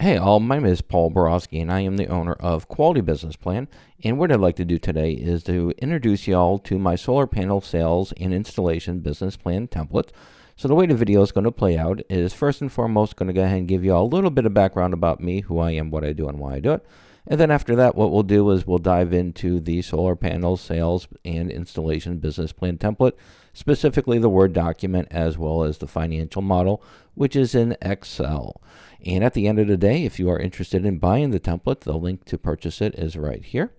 Hey all, my name is Paul Borosky and I am the owner of Quality Business Plan, and what I'd like to do today is to introduce y'all to my solar panel sales and installation business plan template. So the way the video is going to play out is first and foremost going to go ahead and give you all a little bit of background about me, who I am, what I do, and why I do it. And then after that, what we'll do is we'll dive into the solar panel sales and installation business plan template, specifically the Word document as well as the financial model, which is in Excel. And at the end of the day, if you are interested in buying the template, the link to purchase it is right here.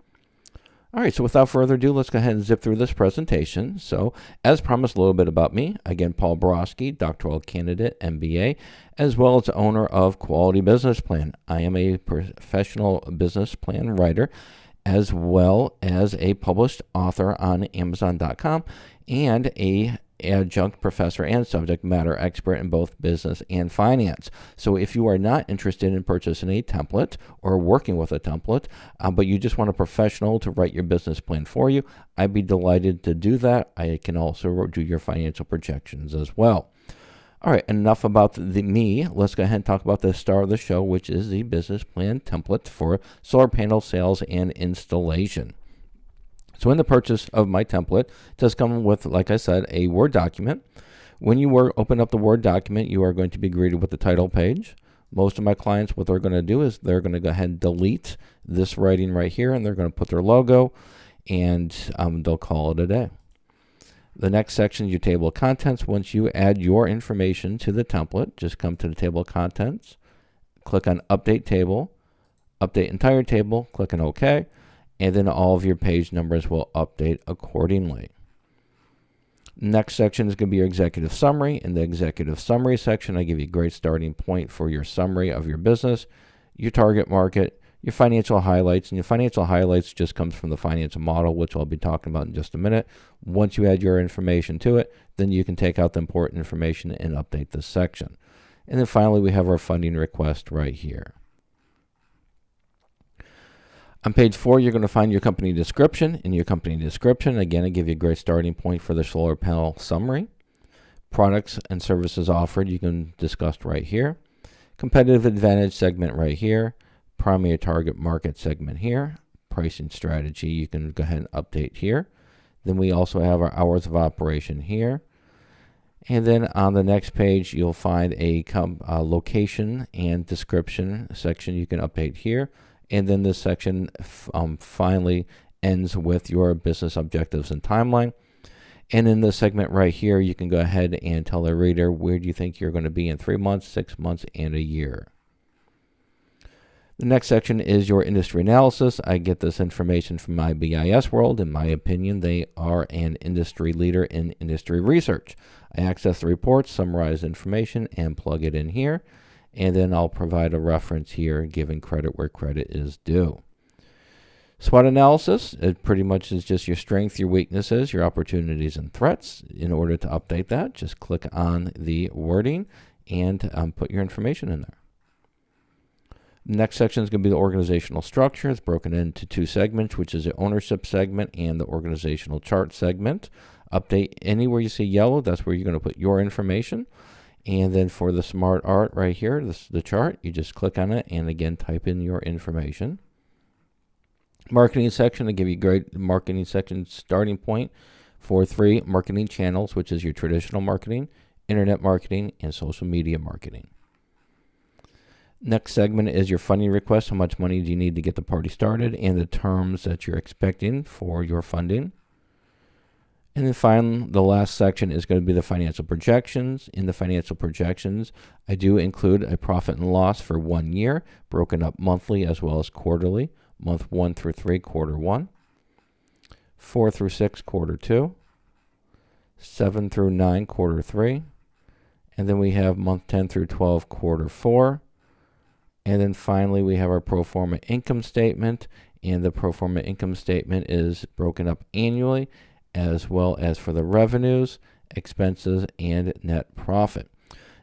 All right, so without further ado, let's go ahead and zip through this presentation. So, as promised, a little bit about me. Again, Paul Borosky, doctoral candidate, MBA, as well as owner of Quality Business Plan. I am a professional business plan writer, as well as a published author on Amazon.com, and a adjunct professor and subject matter expert in both business and finance. So if you are not interested in purchasing a template or working with a template, but you just want a professional to write your business plan for you, I'd be delighted to do that. I can also do your financial projections as well. All right, enough about me. Let's go ahead and talk about the star of the show, which is the business plan template for solar panel sales and installation. So in the purchase of my template, it does come with, like I said, a Word document. When you open up the Word document, you are going to be greeted with the title page. Most of my clients, what they're going to do is they're going to go ahead and delete this writing right here, and they're going to put their logo, and they'll call it a day. The next section is your table of contents. Once you add your information to the template, just come to the table of contents, click on Update Table, Update Entire Table, click on OK. And then all of your page numbers will update accordingly. Next section is going to be your executive summary. In the executive summary section, I give you a great starting point for your summary of your business, your target market, your financial highlights. And your financial highlights just comes from the financial model, which I'll be talking about in just a minute. Once you add your information to it, then you can take out the important information and update this section. And then finally, we have our funding request right here. On page 4, you're going to find your company description. In your company description, again, I give you a great starting point for the solar panel summary. Products and services offered, you can discuss right here. Competitive advantage segment right here. Primary target market segment here. Pricing strategy, you can go ahead and update here. Then we also have our hours of operation here. And then on the next page, you'll find a location and description section you can update here. And then this section finally ends with your business objectives and timeline. And in this segment right here, you can go ahead and tell the reader where do you think you're going to be in 3 months, 6 months, and a year. The next section is your industry analysis. I get this information from my BIS world. In my opinion, they are an industry leader in industry research. I access the reports, summarize information, and plug it in here. And then I'll provide a reference here, giving credit where credit is due. SWOT analysis, it pretty much is just your strengths, your weaknesses, your opportunities, and threats. In order to update that, just click on the wording and put your information in there. Next section is going to be the organizational structure. It's broken into 2 segments, which is the ownership segment and the organizational chart segment. Update anywhere you see yellow, that's where you're going to put your information. And then for the smart art right here, this is the chart. You just click on it and again type in your information. Marketing section, I give you a great marketing section starting point for 3 marketing channels, which is your traditional marketing, internet marketing, and social media marketing. Next segment is your funding request. How much money do you need to get the party started and the terms that you're expecting for your funding. And then finally, the last section is going to be the financial projections. In the financial projections, I do include a profit and loss for 1 year, broken up monthly as well as quarterly. Month 1 through 3, quarter 1. 4 through 6, quarter 2. 7 through 9, quarter 3. And then we have month 10 through 12, quarter 4. And then finally, we have our pro forma income statement. And the pro forma income statement is broken up annually, as well as for the revenues, expenses, and net profit.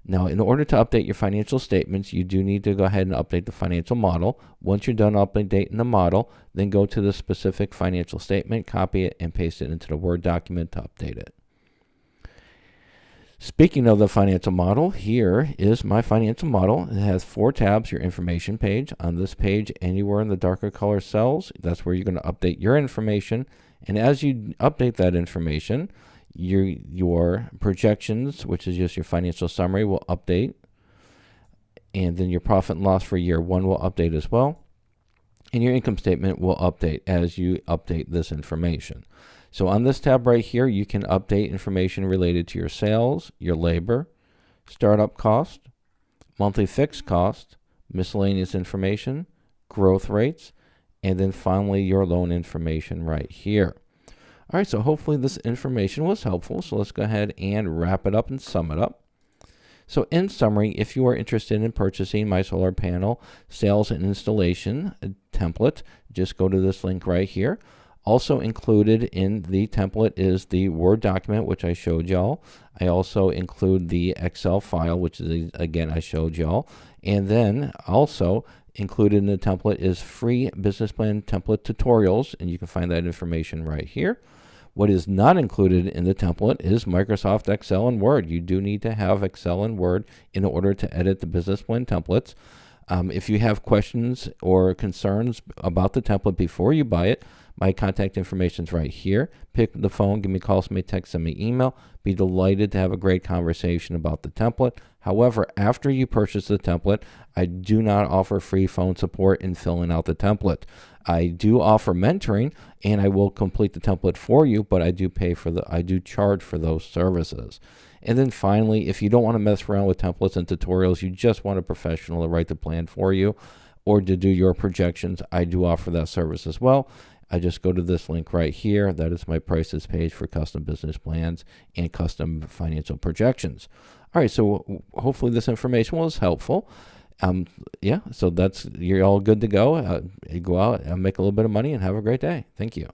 Now, in order to update your financial statements, you do need to go ahead and update the financial model. Once you're done updating the model, then go to the specific financial statement, copy it, and paste it into the Word document to update it. Speaking of the financial model, here is my financial model. It has 4 tabs, your information page. On this page, anywhere in the darker color cells, that's where you're going to update your information. And as you update that information, your projections, which is just your financial summary, will update. And then your profit and loss for year 1 will update as well. And your income statement will update as you update this information. So on this tab right here, you can update information related to your sales, your labor, startup cost, monthly fixed cost, miscellaneous information, growth rates, and then finally your loan information right here. All right, so hopefully this information was helpful. So let's go ahead and wrap it up and sum it up. So in summary, if you are interested in purchasing my solar panel sales and installation template, just go to this link right here. Also included in the template is the Word document, which I showed y'all. I also include the Excel file, which is, again, I showed y'all. And then also included in the template is free business plan template tutorials, and you can find that information right here. What is not included in the template is Microsoft Excel and Word. You do need to have Excel and Word in order to edit the business plan templates. If you have questions or concerns about the template before you buy it, my contact information is right here. Pick the phone, give me a call, send me a text, send me an email. Be delighted to have a great conversation about the template. However, after you purchase the template, I do not offer free phone support in filling out the template. I do offer mentoring, and I will complete the template for you, but I do charge for those services. And then finally, if you don't want to mess around with templates and tutorials, you just want a professional to write the plan for you or to do your projections, I do offer that service as well. I just go to this link right here. That is my prices page for custom business plans and custom financial projections. All right, so hopefully this information was helpful. So you're all good to go. Go out and make a little bit of money and have a great day. Thank you.